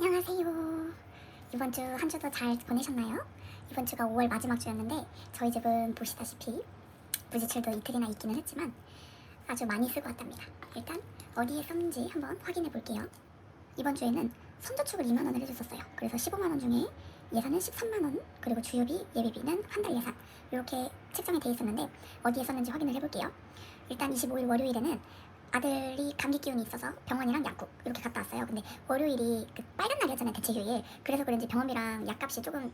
안녕하세요. 이번 주 한 주도 잘 보내셨나요? 이번 주가 5월 마지막 주였는데 저희 집은 보시다시피 부지출도 이틀이나 있기는 했지만 아주 많이 쓰고 왔답니다. 일단 어디에 썼는지 한번 확인해 볼게요. 이번 주에는 선저축을 2만 원을 해줬었어요. 그래서 15만 원 중에 예산은 13만 원, 그리고 주요비, 예비비는 한 달 예산 이렇게 책정이 돼 있었는데 어디에 썼는지 확인을 해볼게요. 일단 25일 월요일에는 아들이 감기 기운이 있어서 병원이랑 약국 이렇게 갔다 왔어요. 근데 월요일이 그 빨간 날이었잖아요, 대체휴일. 그래서 그런지 병원비랑 약값이 조금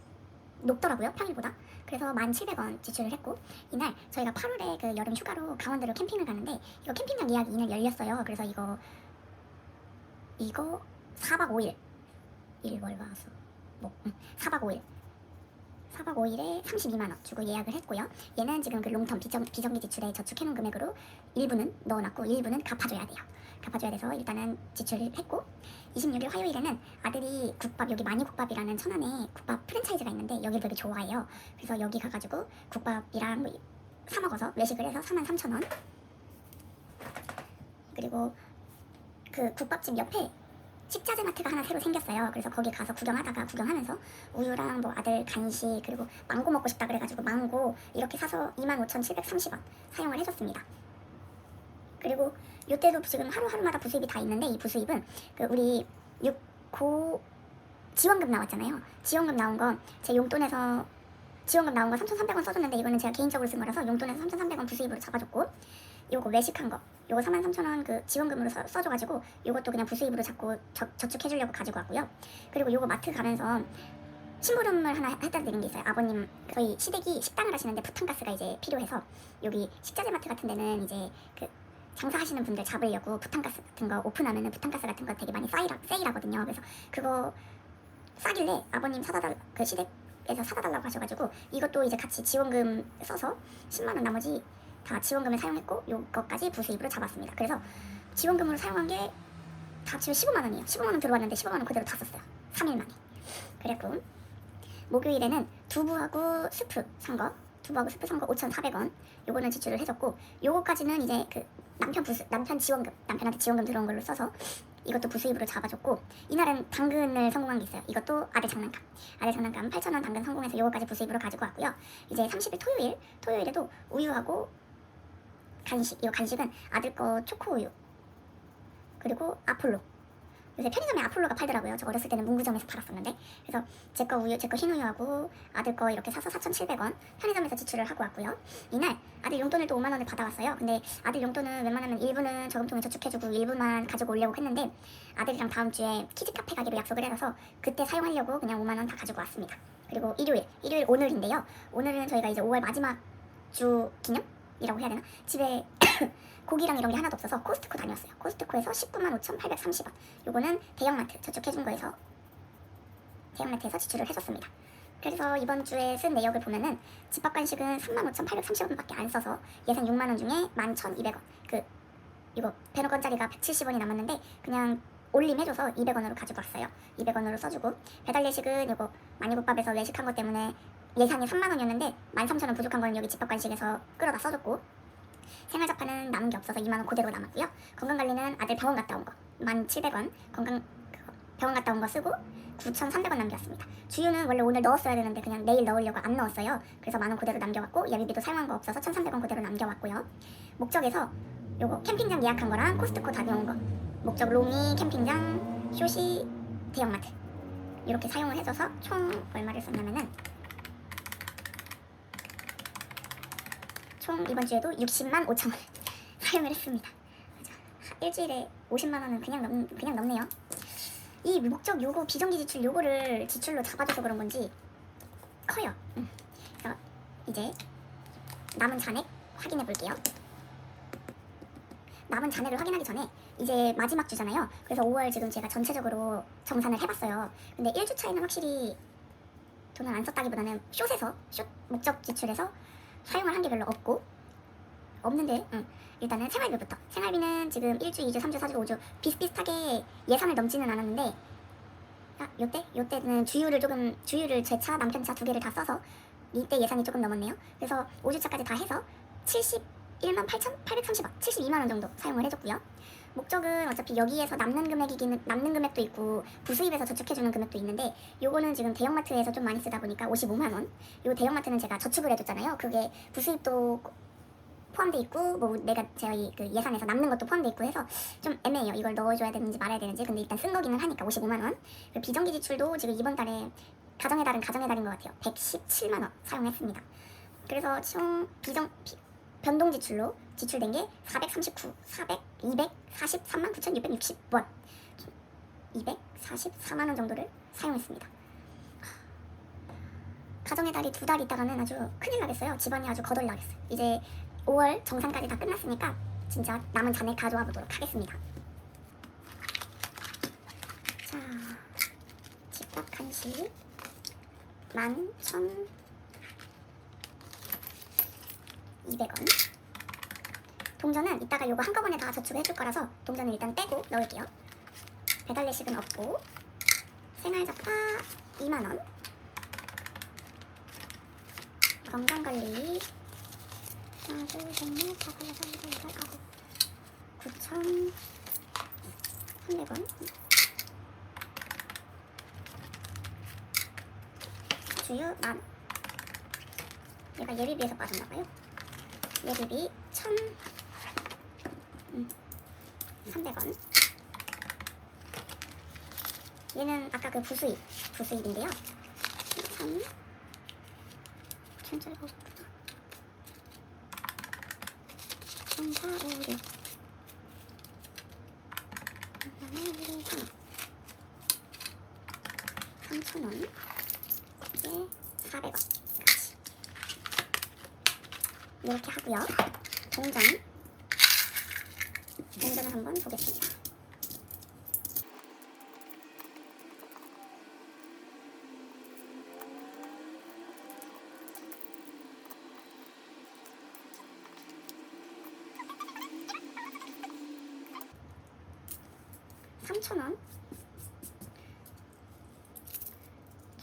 높더라고요, 평일보다. 그래서 1,700원 지출을 했고, 이날 저희가 8월에 그 여름 휴가로 강원도로 캠핑을 가는데 이거 캠핑장 예약이 이날 열렸어요. 그래서 이거 4박 5일 1월 화수 4박 5일에 32만 원 주고 예약을 했고요. 얘는 지금 그 롱텀 비정기 지출에 저축해놓은 금액으로 일부는 넣어놨고 일부는 갚아줘야 돼요. 갚아줘야 돼서 일단은 지출을 했고, 26일 화요일에는 아들이 국밥, 여기 마니국밥이라는 천안에 국밥 프랜차이즈가 있는데 여기를 되게 좋아해요. 그래서 여기 가가지고 국밥이랑 뭐 사 먹어서 외식을 해서 43,000원. 그리고 그 국밥집 옆에 식자재 마트가 하나 새로 생겼어요. 그래서 거기 가서 구경하면서 우유랑 뭐 아들 간식, 그리고 망고 먹고 싶다 그래가지고 망고 이렇게 사서 25,730원 사용을 해줬습니다. 그리고 요때도 지금 하루하루마다 부수입이 다 있는데, 이 부수입은 그 우리 6고 지원금 나왔잖아요. 지원금 나온 거 제 용돈에서 지원금 나온 거 3,300원 써줬는데 이거는 제가 개인적으로 쓴 거라서 용돈에서 3,300원 부수입으로 잡아줬고, 요거 외식한 거 요거 43,000원 그 지원금으로 써줘가지고 요것도 그냥 부수입으로 자꾸 저축해주려고 가지고 왔고요. 그리고 요거 마트 가면서 심부름을 하나 해다 드린 게 있어요. 아버님 저희 시댁이 식당을 하시는데 부탄가스가 이제 필요해서 여기 식자재 마트 같은 데는 이제 그 장사하시는 분들 잡으려고 부탄가스 같은 거 오픈하면은 부탄가스 같은 거 되게 많이 세일하거든요. 그래서 그거 싸길래 아버님 그 시댁에서 사다 달라고 하셔가지고 이것도 이제 같이 지원금 써서 10만 원 나머지 다 지원금을 사용했고 요것까지 부수입으로 잡았습니다. 그래서 지원금으로 사용한 게 다 지금 15만 원이에요. 15만 원 들어왔는데 15만 원 그대로 다 썼어요. 3일 만에. 그랬고, 목요일에는 두부하고 스프 산 거 5,400원 요거는 지출을 해줬고, 요거까지는 이제 그 남편한테 지원금 들어온 걸로 써서 이것도 부수입으로 잡아줬고, 이날은 당근을 성공한 게 있어요. 이것도 아들 장난감 8,000원 당근 성공해서 요거까지 부수입으로 가지고 왔고요. 이제 30일 토요일에도 우유하고 간식, 이 간식은 아들 거 초코우유, 그리고 아폴로. 요새 편의점에 아폴로가 팔더라고요. 저 어렸을 때는 문구점에서 팔았었는데. 그래서 제 거 흰우유하고 아들 거 이렇게 사서 4,700원 편의점에서 지출을 하고 왔고요. 이날 아들 용돈을 또 5만 원을 받아왔어요. 근데 아들 용돈은 웬만하면 일부는 저금통에 저축해주고 일부만 가지고 오려고 했는데, 아들이랑 다음 주에 키즈 카페 가기로 약속을 해서 그때 사용하려고 그냥 5만 원 다 가지고 왔습니다. 그리고 일요일 오늘인데요. 오늘은 저희가 이제 5월 마지막 주 기념이라고 해야 되나? 집에 고기랑 이런 게 하나도 없어서 코스트코 다녔어요. 코스트코에서 195,830원. 요거는 대형마트 저축해준 거에서 대형마트에서 지출을 해줬습니다. 그래서 이번 주에 쓴 내역을 보면은 집밥 간식은 35,830원밖에 안 써서 예산 6만 원 중에 11,200원. 이거 100원짜리가 170원이 남았는데 그냥 올림해줘서 200원으로 가지고 왔어요. 200원으로 써주고, 배달 예식은 요거 마니국밥에서 외식한 것 때문에 예산이 3만 원이었는데 13,000원 부족한 거는 여기 집밥 간식에서 끌어다 써줬고, 생활자파는 남은 게 없어서 2만 원 그대로 남았고요. 건강관리는 아들 병원 갔다 온 거 1,700원 병원 갔다 온 거 쓰고 9,300원 남겼습니다. 주유는 원래 오늘 넣었어야 되는데 그냥 내일 넣으려고 안 넣었어요. 그래서 1만 원 그대로 남겨왔고, 예비비도 사용한 거 없어서 1,300원 그대로 남겨왔고요. 목적에서 요거 캠핑장 예약한 거랑 코스트코 다녀온 거, 목적 로미 캠핑장 쇼시 대형마트 이렇게 사용을 해줘서 총 얼마를 썼냐면은 총 이번 주에도 60만 5천원 사용을 했습니다. 일주일에 50만 원은 그냥 넘네요. 이 목적 요거 비정기 지출 요거를 지출로 잡아줘서 그런 건지 커요. 그래서 이제 남은 잔액 확인해 볼게요. 남은 잔액을 확인하기 전에 이제 마지막 주잖아요. 그래서 5월 지금 제가 전체적으로 정산을 해봤어요. 근데 1주차에는 확실히 돈을 안 썼다기보다는 숏 목적 지출에서 사용을 한 게 별로 없는데 일단은 생활비부터. 생활비는 지금 1주, 2주, 3주, 4주, 5주 비슷비슷하게 예산을 넘지는 않았는데, 요때는 주유를 제 차, 남편 차 두 개를 다 써서 이때 예산이 조금 넘었네요. 그래서 5주차까지 다 해서 71만 8,830원, 72만 원 정도 사용을 해줬고요. 목적은 어차피 여기에서 남는 금액도 있고 부수입에서 저축해주는 금액도 있는데 요거는 지금 대형마트에서 좀 많이 쓰다 보니까 55만 원. 요 대형마트는 제가 저축을 해뒀잖아요. 그게 부수입도 포함돼 있고 뭐 내가 저희 그 예산에서 남는 것도 포함돼 있고 해서 좀 애매해요. 이걸 넣어줘야 되는지 말아야 되는지. 근데 일단 쓴 거기는 하니까 55만 원. 그리고 비정기 지출도 지금 이번 달에 가정의 달인 것 같아요. 117만 원 사용했습니다. 그래서 총 변동 지출로 지출된 게 243만 9,660원 244만 원 정도를 사용했습니다. 가정의 달이 2달 있다가는 아주 큰일 나겠어요. 집안이 아주 거덜나겠어요. 이제 5월 정산까지 다 끝났으니까 진짜 남은 잔액 가져와 보도록 하겠습니다. 자, 집밥 간식 11,200원. 동전은 이따가 요거 한꺼번에 다 저축을 해줄 거라서 동전을 일단 떼고 넣을게요. 배달 내식은 없고 생활잡화 2만원, 건강관리 하나 둘셋넷 다섯 여섯 일곱 여덟 아홉 9,300원, 주유 10,000원. 얘가 예비비에서 빠졌나봐요. 예비비 1,300원. 얘는 아까 그 부수입인데요. 1,000짜리 보셨구나. 1,456. 그다음에 3,000원. 이게 400원. 이렇게 하고요. 동전을 한번 보겠습니다. (3,000원)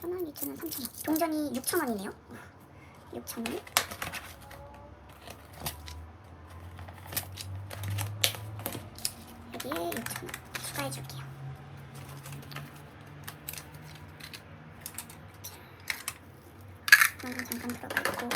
1,000원, 2,000원, 3,000원. 동전이 6,000원이네요. 6,000원. 여기에 6,000원 추가해줄게요. 이건 잠깐 들어가 있고,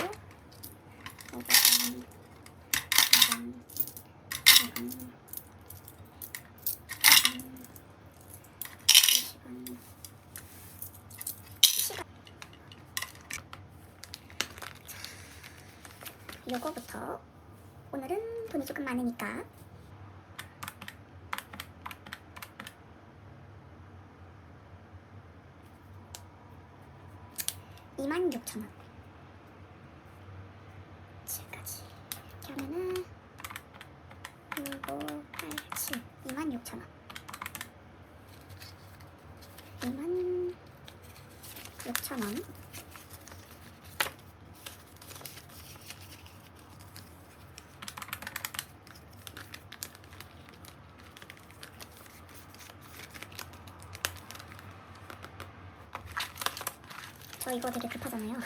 요거부터 오늘은 돈이 조금 많으니까 26,000원. 지금까지 이렇게 하면은 6, 5, 8, 7 26,000원 26,000원. 저 이거 되게 급하잖아요.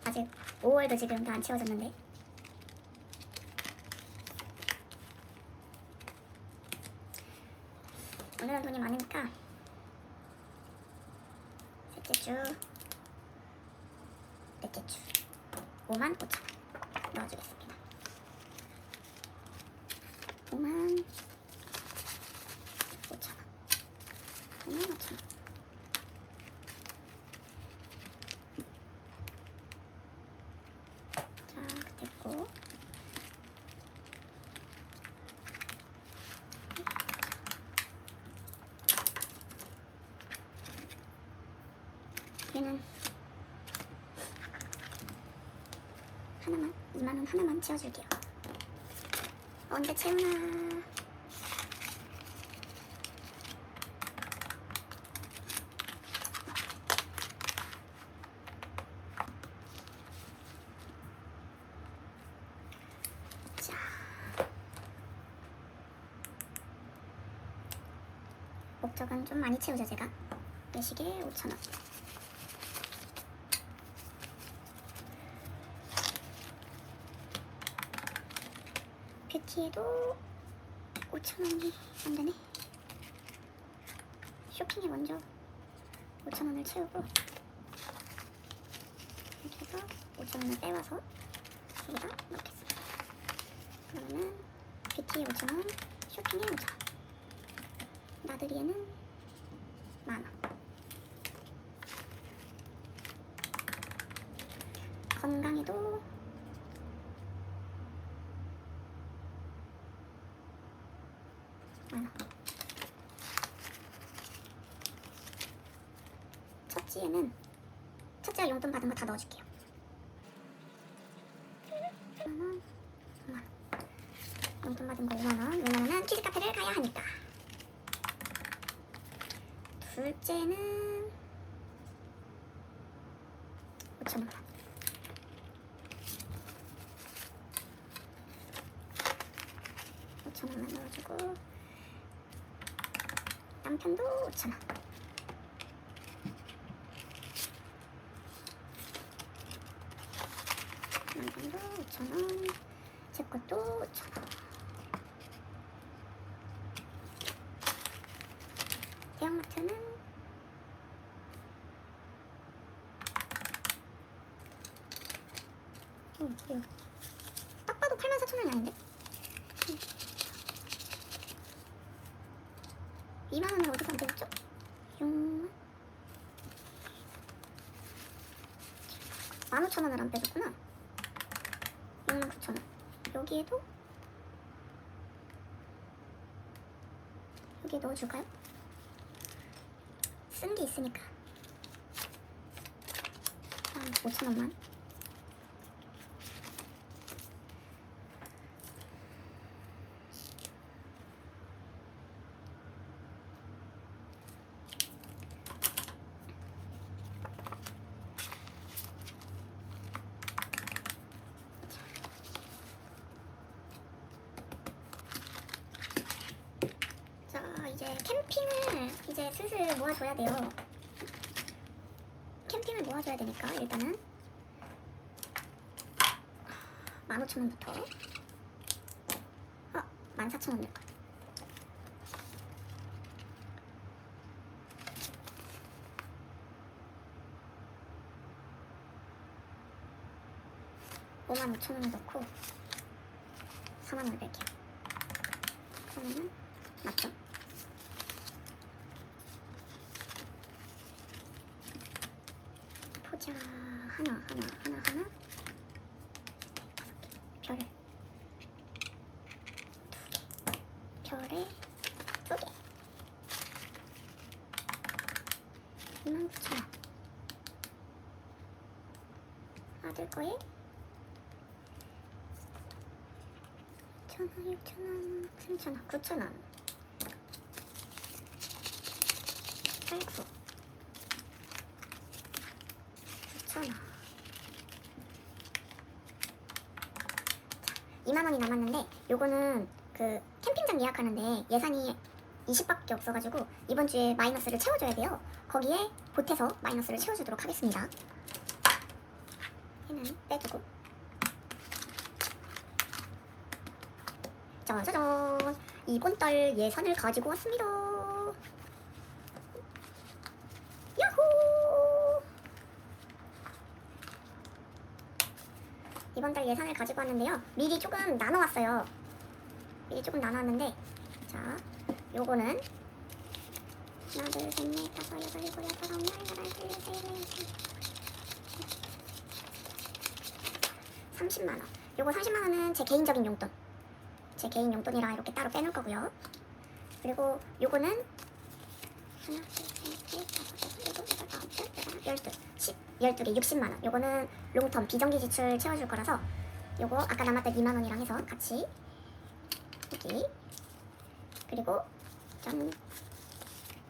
아직 5월도 지금 다 안 채워졌는데. 오늘은 돈이 많으니까 셋째 주, 넷째 주 55,000원 넣어주겠습니다. 55,000원 55,000원. 됐고, 얘는 하나만 2만원 하나만 채워줄게요. 언제 채우나. 목적은 좀 많이 채우죠. 제가 매식에 5,000원. 뷰티에도 5,000원이 안 되네. 쇼핑에 먼저 5,000원을 채우고 이렇게 해서 5,000원을 빼와서 여기다 넣겠습니다. 그러면은 뷰티에 5,000원, 쇼핑에 5,000원, 나들이에는 만원, 건강에도 만원, 첫째가 용돈 받은 거 다 넣어줄게요. 5만원, 5만원, 용돈 받은 거 5만원, 5만원은 키즈 카페를 가야 하니까. 둘째는 5,000원, 5,000원만 넣어주고, 남편도 5,000원, 남편도 5,000원, 제 것도 5,000원. 대형마트는 이거 딱 봐도 84,000원이 아닌데? 2만원을 어디서 안 빼줬죠? 6만 15,000원을 안 빼줬구나. 69,000원. 여기에도 여기에 넣어줄까요? 쓴 게 있으니까 5,000원만. 이제 캠핑을 이제 슬슬 모아줘야 돼요. 캠핑을 모아줘야 되니까 일단은 15,000원부터 14,000원 낼까? $55,000원을 넣고 4만원을 뺄게요. 그러면은 맞죠? 포자 하나 별을 2개, 별에 2개, 29,000원. 아들 거에 5,000원, 6,000원, 3,000원, 9,000원, 8,900, 9,000원. 2만원이 남았는데 요거는 그 캠핑장 예약하는데 예산이 20밖에 없어가지고 이번 주에 마이너스를 채워줘야 돼요. 거기에 보태서 마이너스를 채워주도록 하겠습니다. 얘는 빼주고, 짜자잔, 이번 달 예산을 가지고 왔습니다. 야호! 이번 달 예산을 가지고 왔는데요. 미리 조금 나눠왔어요. 미리 조금 나눠왔는데, 자, 요거는 하나, 둘, 셋, 넷, 다섯, 여섯, 일곱, 여덟, 아홉, 열, 열한, 열둘, 열셋, 열넷, 30만원. 요거 30만원은 제 개인적인 용돈. 제 개인 용돈이라 이렇게 따로 빼놓을 거고요. 그리고 요거는 하나, 둘, 셋, 넷, 다섯, 여섯, 일곱, 여덟, 아홉, 열, 열한, 12개 60만원. 요거는 롱텀 비정기 지출 채워줄 거라서 요거 아까 남았던 2만원이랑 해서 같이 여기, 그리고 짠,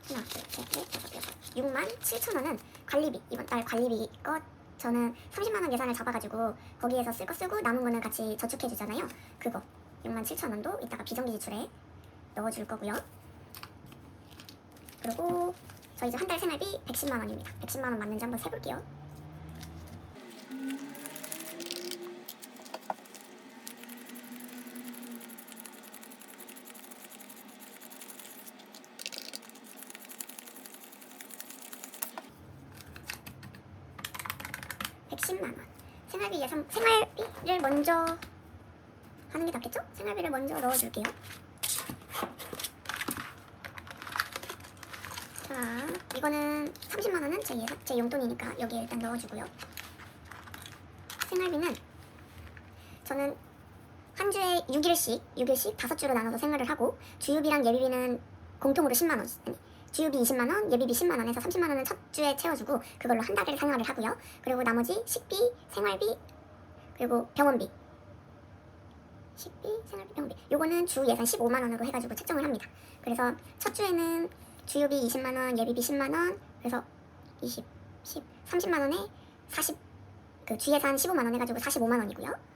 하나, 둘, 셋, 넷, 다섯, 여섯, 67,000원은 관리비, 이번 달 관리비 거 저는 30만원 예산을 잡아가지고 거기에서 쓸 거 쓰고 남은 거는 같이 저축해 주잖아요. 그거 67,000원도 이따가 비정기 지출에 넣어줄 거고요. 그리고 저 이제 한 달 생활비 110만원입니다. 110만원 맞는지 한번 세볼게요. 110만 원. 생활비 예산, 생활비를 먼저 하는 게 낫겠죠? 생활비를 먼저 넣어줄게요. 자, 이거는 30만 원은 제 용돈이니까 여기에 일단 넣어주고요. 생활비는 저는 한 주에 6일씩 5주로 나눠서 생활을 하고, 주유비랑 예비비는 공통으로 10만 원, 주유비 20만 원, 예비비 10만 원에서 30만 원은 첫 주에 채워주고 그걸로 한 달을 생활을 하고요. 그리고 나머지 식비, 생활비, 그리고 병원비, 식비, 생활비, 병원비, 요거는 주 예산 15만 원으로 해가지고 책정을 합니다. 그래서 첫 주에는 주유비 20만 원, 예비비 10만 원, 그래서 20, 10, 30만 원에 40, 그 주 예산 15만 원 해가지고 45만 원이고요.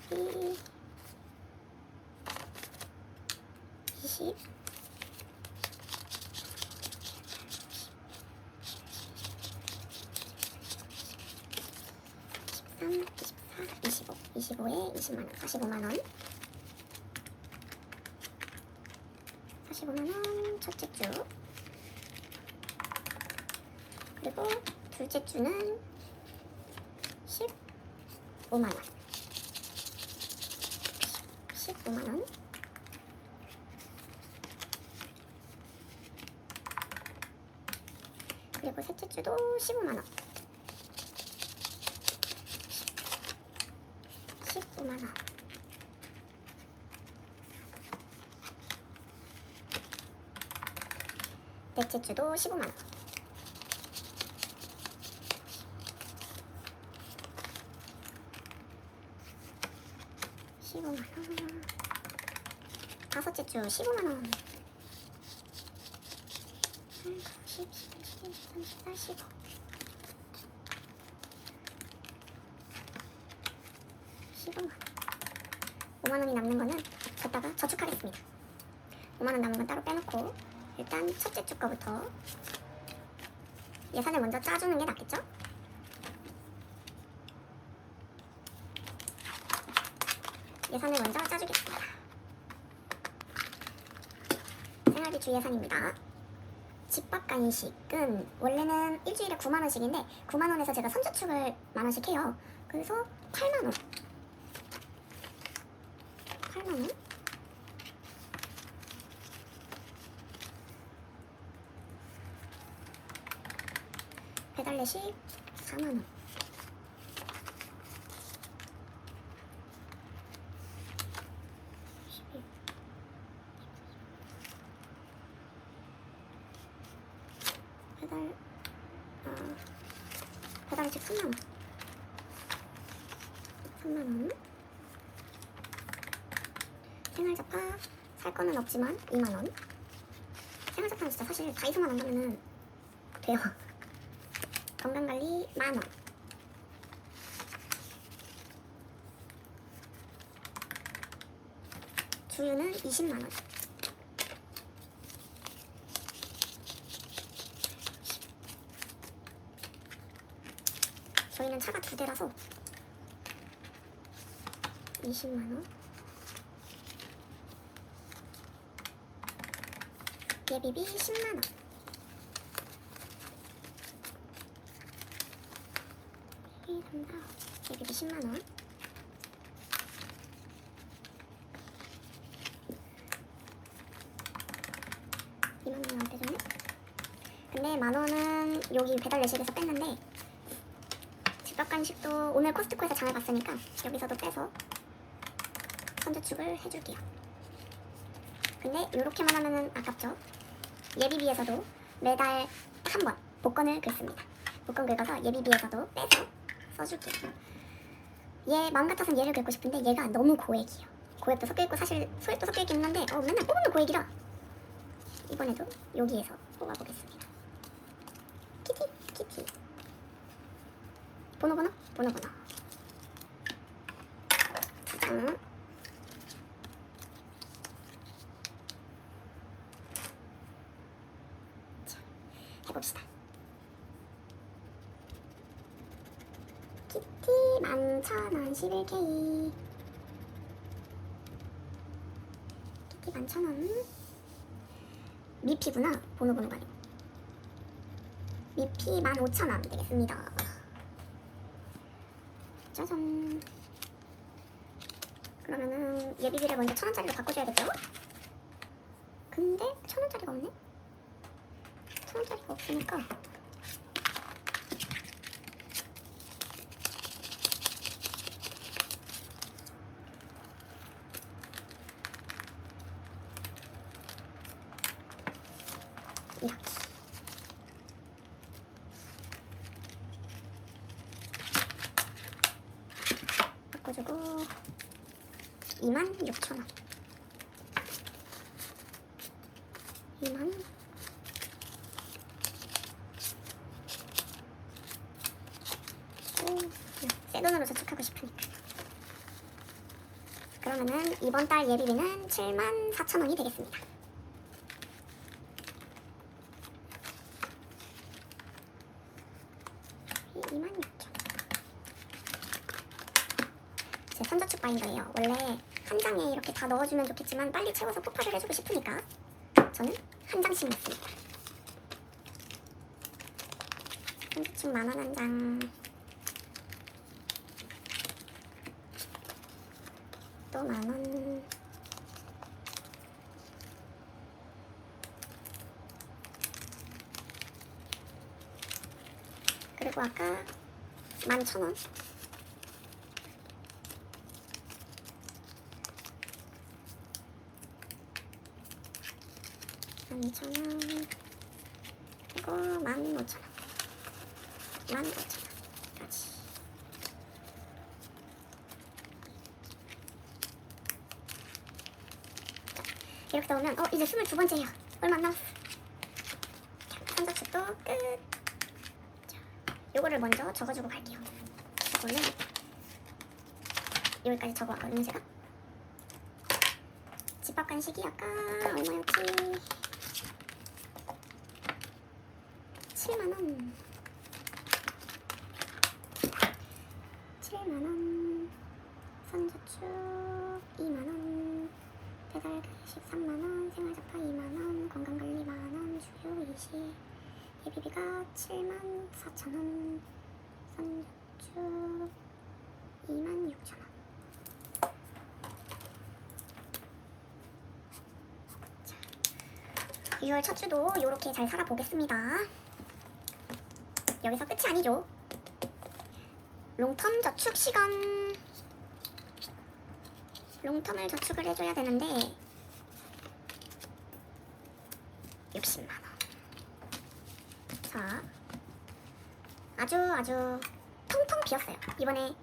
주유비 20, 13, 24, 25, 25에 20만 원, 45만 원. 45만 원 첫째 주. 그리고 둘째 주는 15만 원. 15만 원. 그리고 셋째 주도 15만 원. 15만 원. 넷째 주도 15만 원. 다섯째 주 15만 원. 8, 9, 10, 11, 12, 13, 14, 15. 15만 원. 5만 원이 남는 거는 줬다가 저축하겠습니다. 5만 원 남은 건 따로 빼놓고 일단 첫째 주 거부터 예산을 먼저 짜주는 게 낫겠죠? 예산을 먼저 짜주겠습니다. 생활비 주 예산입니다. 집밥 간식은 원래는 일주일에 9만 원씩인데 9만 원에서 제가 선저축을 만 원씩 해요. 그래서 8만 원. 8만 원. 배달 내식 4만 원. 배달 내식 3만 원. 3만 원. 생활잡화 살 거는 없지만 2만 원. 생활잡화는 진짜 사실 다이소만 안 가면은 돼요. 건강관리 10,000원. 주유는 20만 원. 저희는 차가 2대라서 20만 원. 예비비 10만 원. 예비비 10만 원. 근데 10,000원은 여기 배달 내식에서 뺐는데 집밥 간식도 오늘 코스트코에서 장을 봤으니까 여기서도 빼서 선저축을 해줄게요. 근데 이렇게만 하면은 아깝죠? 예비비에서도 매달 한 번 복권을 긁습니다. 복권 긁어서 예비비에서도 빼서 써줄게요. 얘 마음 같아서는 얘를 긁고 싶은데 얘가 너무 고액이에요. 고액도 섞여있고 사실 소액도 섞여있긴 한데 맨날 뽑으면 고액이라 이번에도 여기에서 뽑아보겠습니다. 키티 번호 2장. 자, 해봅시다. 키티 11,000원 11K. 키티 11,000원. 미피구나. 번호가 아니고 미피 15,000원 되겠습니다. 짜잔. 그러면은 예비비를 먼저 1,000원짜리로 바꿔줘야겠죠? 근데 1,000원짜리가 없네? 1,000원짜리가 없으니까 이렇게 바꿔주고 26,000원 2만 새 돈으로 저축하고 싶으니까. 그러면은 이번 달 예비비는 74,000원이 되겠습니다. 제 선저축 바인더예요. 원래 한 장에 이렇게 다 넣어주면 좋겠지만 빨리 채워서 폭발을 해주고 싶으니까 저는 한 장씩 넣습니다. 선저축 10,000원 한 장, 또 10,000원, 그리고 아까 11,000원, 그리고 15,000원, 15,000원까지. 이렇게 넣으면 이제 22번째예요. 얼마 안 남았어. 선저축도 끝. 자, 요거를 먼저 적어주고 갈게요. 이거는 여기까지 적어왔거든요, 제가. 집밥 간식이 아까 얼마였지? 7만원. 7만원. 선저축 2만원. 배달 간식 3만원. 생활잡화 2만원. 건강관리 만원. 주유 20. 예비비가 74,000원. 선저축 26,000원. 6월 첫 주도 이렇게 잘 살아보겠습니다. 여기서 끝이 아니죠. 롱텀 저축 시간. 롱텀을 저축을 해줘야 되는데 60만원. 자, 아주 텅텅 비었어요. 이번에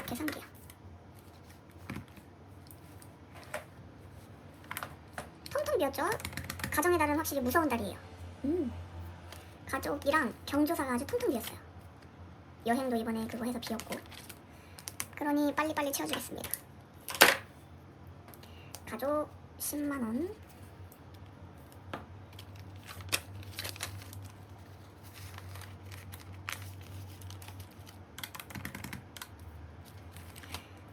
계산기야. 텅텅 비었죠? 가정의 달은 확실히 무서운 달이에요. 가족이랑 경조사가 아주 텅텅 비었어요. 여행도 이번에 그거 해서 비었고. 그러니 빨리빨리 채워주겠습니다. 가족 10만원.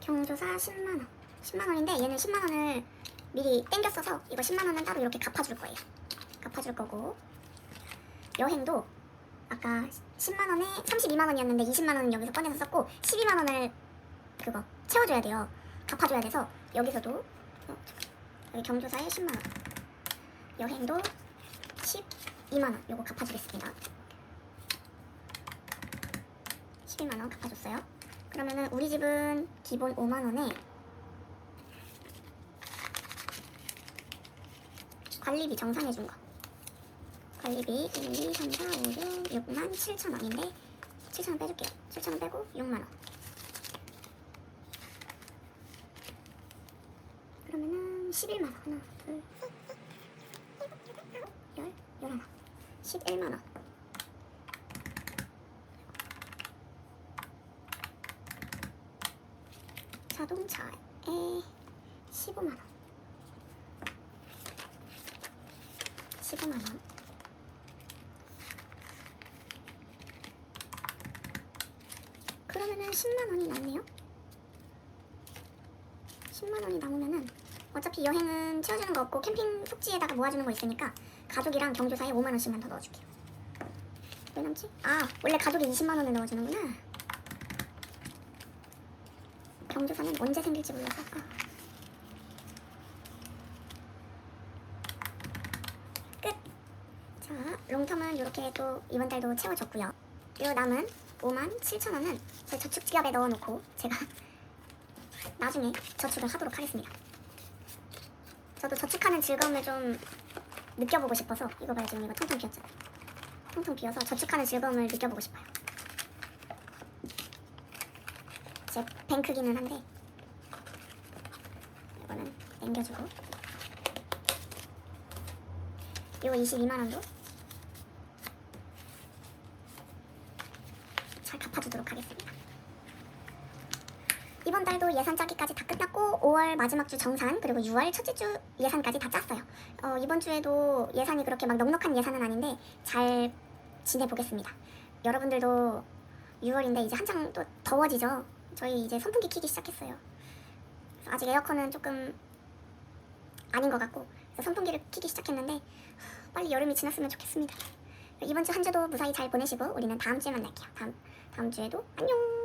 경조사 10만원. 10만원인데 얘는 10만원을 미리 땡겼어서 이거 10만원은 따로 이렇게 갚아줄 거예요. 갚아줄 거고. 여행도 아까 10만원에 32만원이었는데 20만원은 여기서 꺼내서 썼고 12만원을 그거 채워줘야 돼요. 갚아줘야 돼서 여기서도 여기 경조사에 10만원, 여행도 12만원 요거 갚아주겠습니다. 12만원 갚아줬어요. 그러면은 우리 집은 기본 5만원에 관리비 정산해준 거, 관리비 1, 2, 3, 4, 5, 6, 6만 7천원인데 7천원 빼줄게요. 7천원 빼고 6만원. 그러면은 11만원. 하나, 둘, 셋, 11, 11만원. 자동차에 15만원. 15만원. 그러면은 10만원이 남네요. 10만원이 남으면은 어차피 여행은 채워주는 거 없고 캠핑 숙지에다가 모아주는 거 있으니까 가족이랑 경조사에 5만원씩만 더 넣어줄게요. 왜 남지? 아, 원래 가족이 20만 원을 넣어주는구나. 경조사는 언제 생길지 몰라서. 끝. 자, 롱텀은 이렇게 또 이번 달도 채워줬고요. 요 남은 5만 7천 원은 제 저축 지갑에 넣어놓고 제가 나중에 저축을 하도록 하겠습니다. 저도 저축하는 즐거움을 좀 느껴보고 싶어서. 이거 봐요, 지금 이거 텅텅 비었죠? 텅텅 비어서 저축하는 즐거움을 느껴보고 싶어요. 제 뱅크기는 한데 이거는 남겨주고, 요 22만 원도 잘 갚아주도록 하겠습니다. 이번 달도 예산 짜기까지 다 끝났고 5월 마지막 주 정산, 그리고 6월 첫째 주 예산까지 다 짰어요. 이번 주에도 예산이 그렇게 막 넉넉한 예산은 아닌데 잘 지내보겠습니다. 여러분들도 6월인데 이제 한창 또 더워지죠. 저희 이제 선풍기 켜기 시작했어요. 아직 에어컨은 조금 아닌 것 같고, 그래서 선풍기를 켜기 시작했는데 빨리 여름이 지났으면 좋겠습니다. 이번 주 한 주도 무사히 잘 보내시고 우리는 다음 주에 만날게요. 다음 주에도 안녕.